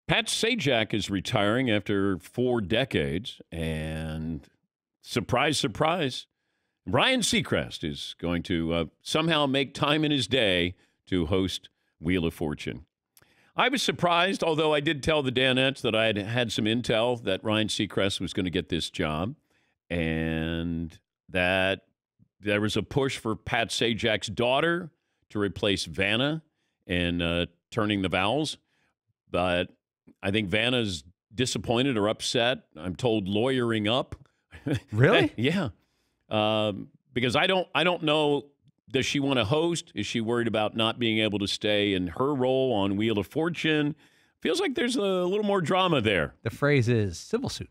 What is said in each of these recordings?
Pat Sajak is retiring after 4 decades, and surprise, surprise, Ryan Seacrest is going to somehow make time in his day to host Wheel of Fortune. I was surprised, although I did tell the Danettes that I had had some intel that Ryan Seacrest was going to get this job, and that there was a push for Pat Sajak's daughter to replace Vanna in turning the vowels. But I think Vanna's disappointed or upset. I'm told lawyering up. Really? Yeah. Because I don't know. Does she want to host? Is she worried about not being able to stay in her role on Wheel of Fortune? Feels like there's a little more drama there. The phrase is civil suit.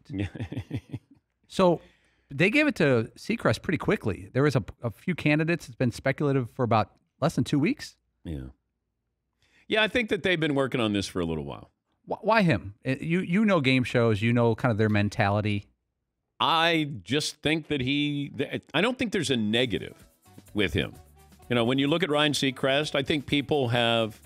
So they gave it to Seacrest pretty quickly. There was a few candidates. It's been speculative for about less than 2 weeks. Yeah. Yeah, I think that they've been working on this for a little while. Why him? You know game shows. You know kind of their mentality. I just think that I don't think there's a negative with him. You know, when you look at Ryan Seacrest, I think people have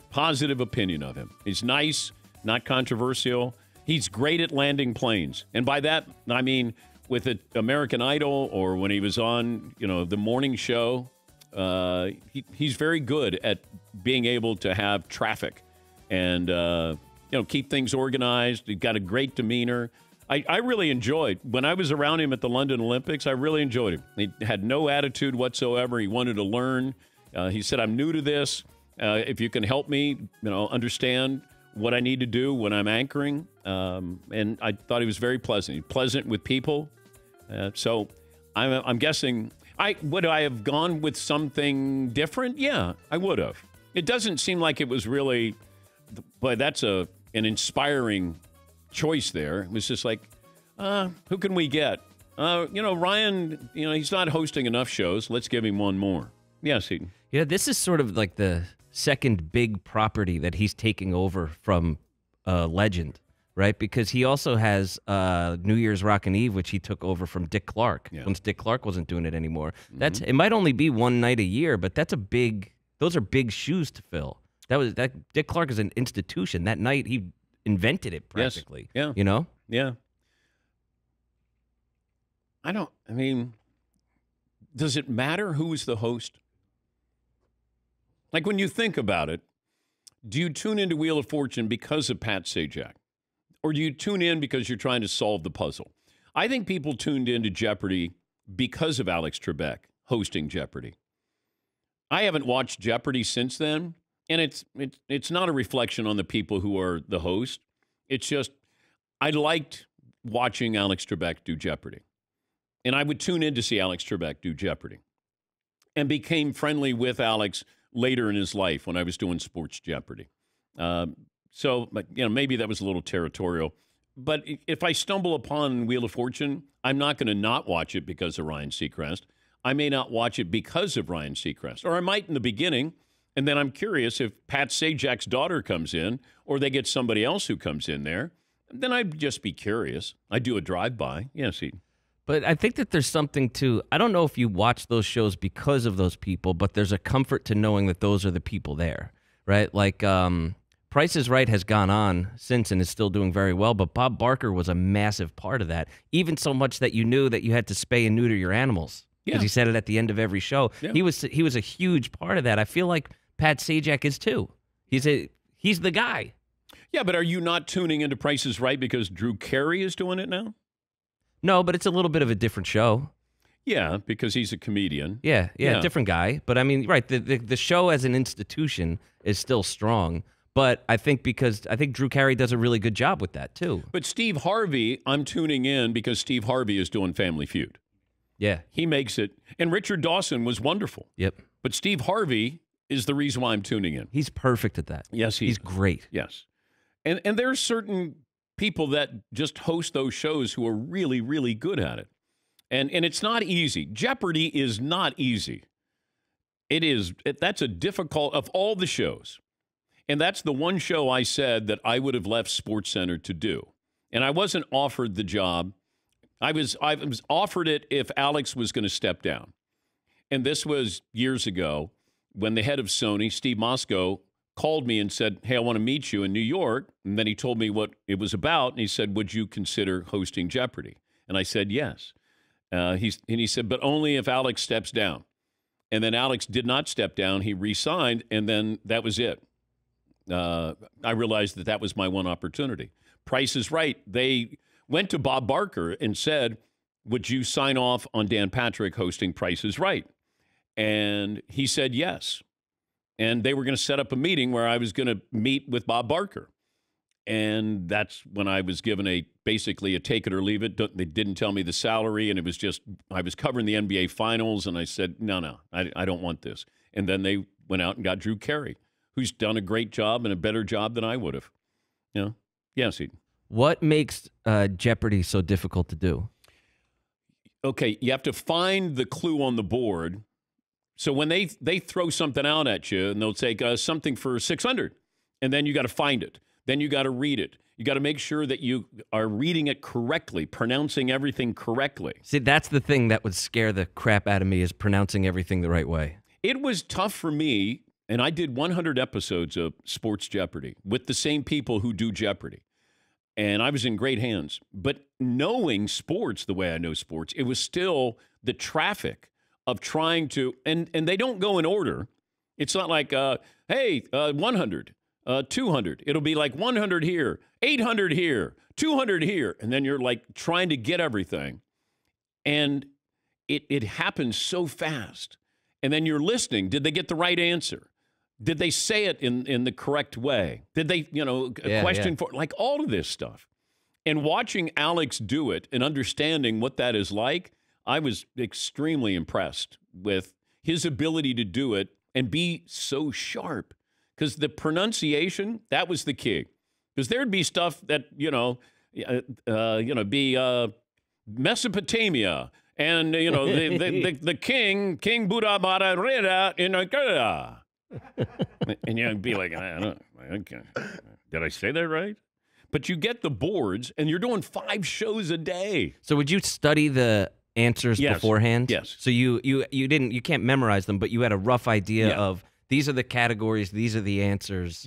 positive opinion of him. He's nice, not controversial. He's great at landing planes. And by that, I mean with American Idol or when he was on, the morning show, he's very good at being able to have traffic and, keep things organized. He's got a great demeanor. I really enjoyed, when I was around him at the London Olympics, I really enjoyed him. He had no attitude whatsoever. He wanted to learn. He said, I'm new to this. If you can help me, understand what I need to do when I'm anchoring. And I thought he was very pleasant. He's pleasant with people. So I'm guessing, would I have gone with something different? Yeah, I would have. It doesn't seem like it was really, but that's an inspiring choice there. It was just like, who can we get? Ryan, he's not hosting enough shows. Let's give him one more. Yes, Heaton. Yeah, this is sort of like the second big property that he's taking over from Legend, right? Because he also has New Year's Rockin' Eve, which he took over from Dick Clark once Dick Clark wasn't doing it anymore. Mm-hmm. It might only be one night a year, but those are big shoes to fill. Dick Clark is an institution. That night he invented it practically. Yes. Yeah. Yeah. Does it matter who's the host? Like when you think about it, do you tune into Wheel of Fortune because of Pat Sajak? Or do you tune in because you're trying to solve the puzzle? I think people tuned into Jeopardy because of Alex Trebek hosting Jeopardy. I haven't watched Jeopardy since then. And it's not a reflection on the people who are the host. It's just I liked watching Alex Trebek do Jeopardy. And I would tune in to see Alex Trebek do Jeopardy. And became friendly with Alex later in his life when I was doing Sports Jeopardy. So maybe that was a little territorial. But if I stumble upon Wheel of Fortune, I'm not going to not watch it because of Ryan Seacrest. I may not watch it because of Ryan Seacrest. Or I might in the beginning. And then I'm curious if Pat Sajak's daughter comes in or they get somebody else who comes in there. Then I'd just be curious. I do a drive-by. Yes, Eden. But I think that there's something to, I don't know if you watch those shows because of those people, but there's a comfort to knowing that those are the people there, right? Like Price is Right has gone on since and is still doing very well, but Bob Barker was a massive part of that, even so much that you knew that you had to spay and neuter your animals. Because he said it at the end of every show. Yeah. He was a huge part of that. I feel like Pat Sajak is too. He's the guy. Yeah, but are you not tuning into Price is Right because Drew Carey is doing it now? No, but it's a little bit of a different show. Yeah, because he's a comedian. Yeah, different guy. But I mean, right, the show as an institution is still strong. But I think Drew Carey does a really good job with that too. But Steve Harvey, I'm tuning in because Steve Harvey is doing Family Feud. Yeah. He makes it. And Richard Dawson was wonderful. Yep. But Steve Harvey is the reason why I'm tuning in. He's perfect at that. Yes, he's great. Yes. And there are certain people that just host those shows who are really, really good at it. And it's not easy. Jeopardy is not easy. That's a difficult, of all the shows. And that's the one show I said that I would have left SportsCenter to do. And I wasn't offered the job. I was offered it if Alex was going to step down. And this was years ago when the head of Sony, Steve Moscow, called me and said, "Hey, I want to meet you in New York." And then he told me what it was about. And he said, "Would you consider hosting Jeopardy?" And I said, "Yes." He said, "But only if Alex steps down." And then Alex did not step down. He re-signed, and then that was it. I realized that was my one opportunity. Price is Right. They went to Bob Barker and said, "Would you sign off on Dan Patrick hosting Price is Right?" And he said yes. And they were going to set up a meeting where I was going to meet with Bob Barker. And that's when I was given basically a take it or leave it. They didn't tell me the salary, and it was just, I was covering the NBA Finals, and I said, no, I don't want this. And then they went out and got Drew Carey, who's done a great job and a better job than I would have. Yes, Eden. What makes Jeopardy so difficult to do? Okay, you have to find the clue on the board. So when they throw something out at you, and they'll take something for 600, and then you got to find it. Then you got to read it. You got to make sure that you are reading it correctly, pronouncing everything correctly. See, that's the thing that would scare the crap out of me, is pronouncing everything the right way. It was tough for me, and I did 100 episodes of Sports Jeopardy with the same people who do Jeopardy. And I was in great hands. But knowing sports the way I know sports, it was still the traffic of trying to, and they don't go in order. It's not like, hey, 100. 200. It'll be like 100 here, 800 here, 200 here. And then you're like trying to get everything. And it happens so fast. And then you're listening. Did they get the right answer? Did they say it in the correct way? Did they, question for, like all of this stuff. And watching Alex do it and understanding what that is like, I was extremely impressed with his ability to do it and be so sharp. Because the pronunciation, that was the key. Because there'd be stuff that, be Mesopotamia. And, the king Buddha Bada Reda in a and you'd be like, did I say that right? But you get the boards, and you're doing 5 shows a day. So would you study the answers beforehand? Yes. So you can't memorize them, but you had a rough idea of, these are the categories, these are the answers.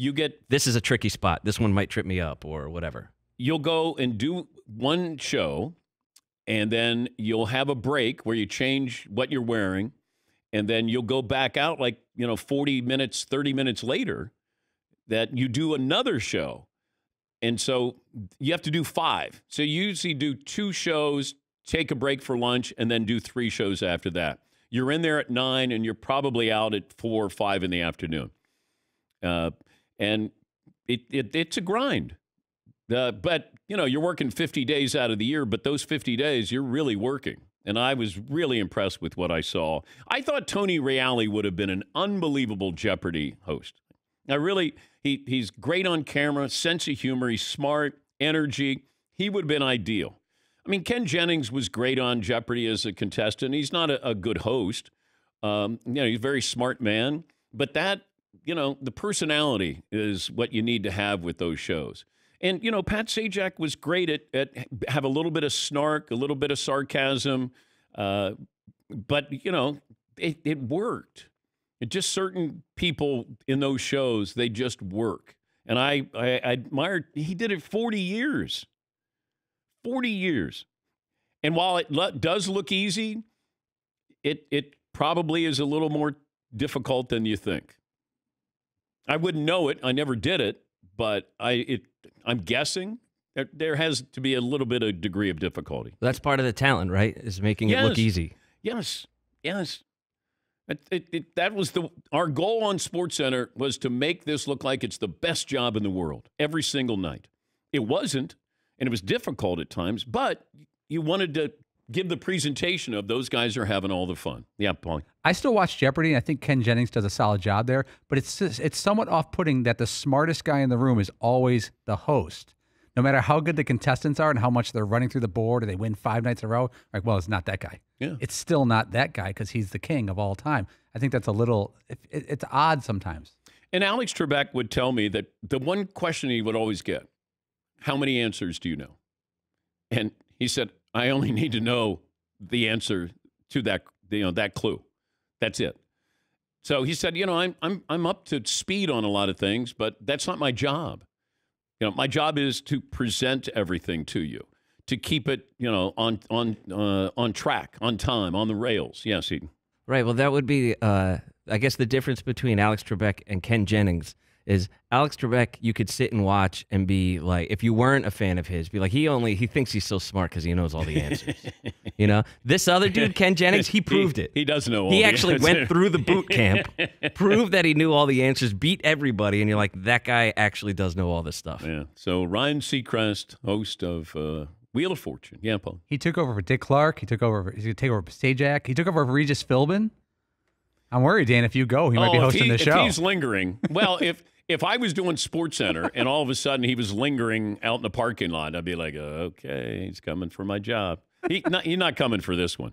This is a tricky spot. This one might trip me up or whatever. You'll go and do one show, and then you'll have a break where you change what you're wearing, and then you'll go back out 40 minutes, 30 minutes later, that you do another show. And so you have to do 5. So you usually do 2 shows, take a break for lunch, and then do 3 shows after that. You're in there at 9, and you're probably out at 4 or 5 in the afternoon. And it's a grind. But, you're working 50 days out of the year, but those 50 days, you're really working. And I was really impressed with what I saw. I thought Tony Reale would have been an unbelievable Jeopardy host. He's great on camera, sense of humor, he's smart, energy. He would have been ideal. I mean, Ken Jennings was great on Jeopardy as a contestant. He's not a good host. He's a very smart man. But that, the personality is what you need to have with those shows. And, Pat Sajak was great at have a little bit of snark, a little bit of sarcasm. But, it worked. It just certain people in those shows, they just work. And I admired, he did it 40 years. 40 years. And while it does look easy, it probably is a little more difficult than you think. I wouldn't know it. I never did it, but I'm guessing that there has to be a little bit of degree of difficulty. That's part of the talent, right? Is making it look easy. Yes. That was our goal on SportsCenter, was to make this look like it's the best job in the world every single night. It wasn't. And it was difficult at times, but you wanted to give the presentation of those guys are having all the fun. Yeah, Paul. I still watch Jeopardy, and I think Ken Jennings does a solid job there, but it's somewhat off-putting that the smartest guy in the room is always the host. No matter how good the contestants are and how much they're running through the board or they win 5 nights in a row, like, well, it's not that guy. Yeah. It's still not that guy because he's the king of all time. I think that's a little, it's odd sometimes. And Alex Trebek would tell me that the one question he would always get, how many answers do you know? And he said, I only need to know the answer to that, that clue. That's it. So he said, I'm up to speed on a lot of things, but that's not my job. My job is to present everything to you, to keep it, on track, on time, on the rails. Yes, Eden. Right. Well, that would be, I guess, the difference between Alex Trebek and Ken Jennings is Alex Trebek, you could sit and watch and be like, if you weren't a fan of his, be like, he thinks he's so smart because he knows all the answers. This other dude, Ken Jennings, he proved it. He does know all He the actually answers. went through the boot camp, proved that he knew all the answers, beat everybody, and you're like, that guy actually does know all this stuff. Yeah. So Ryan Seacrest, host of Wheel of Fortune. Yeah, Paul. He took over for Dick Clark. He's going to take over for Sajak. He took over for Regis Philbin. I'm worried, Dan, if you go, he might be hosting the show. If he's lingering, well, if I was doing SportsCenter and all of a sudden he was lingering out in the parking lot, I'd be like, okay, he's coming for my job. He's not coming for this one.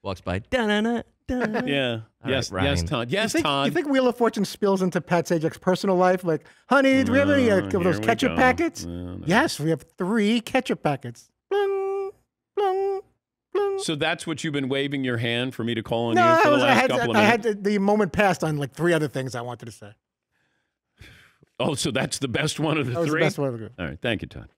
Walks by. Da-na-na, da-na. Yeah. All Yes, right, Ryan. yes, Todd. Yes, You Todd. think Wheel of Fortune spills into Pat Sajak's personal life? Like, honey, do we have any of here those we ketchup go. packets? No. Yes, we have 3 ketchup packets. Bling, bling, bling. So that's what you've been waving your hand for me to call on No, you for the I last had, couple of I minutes? had the moment passed on like 3 other things I wanted to say. Oh, so that's the best one of the That was 3? the best one of the group. All right. Thank you, Todd.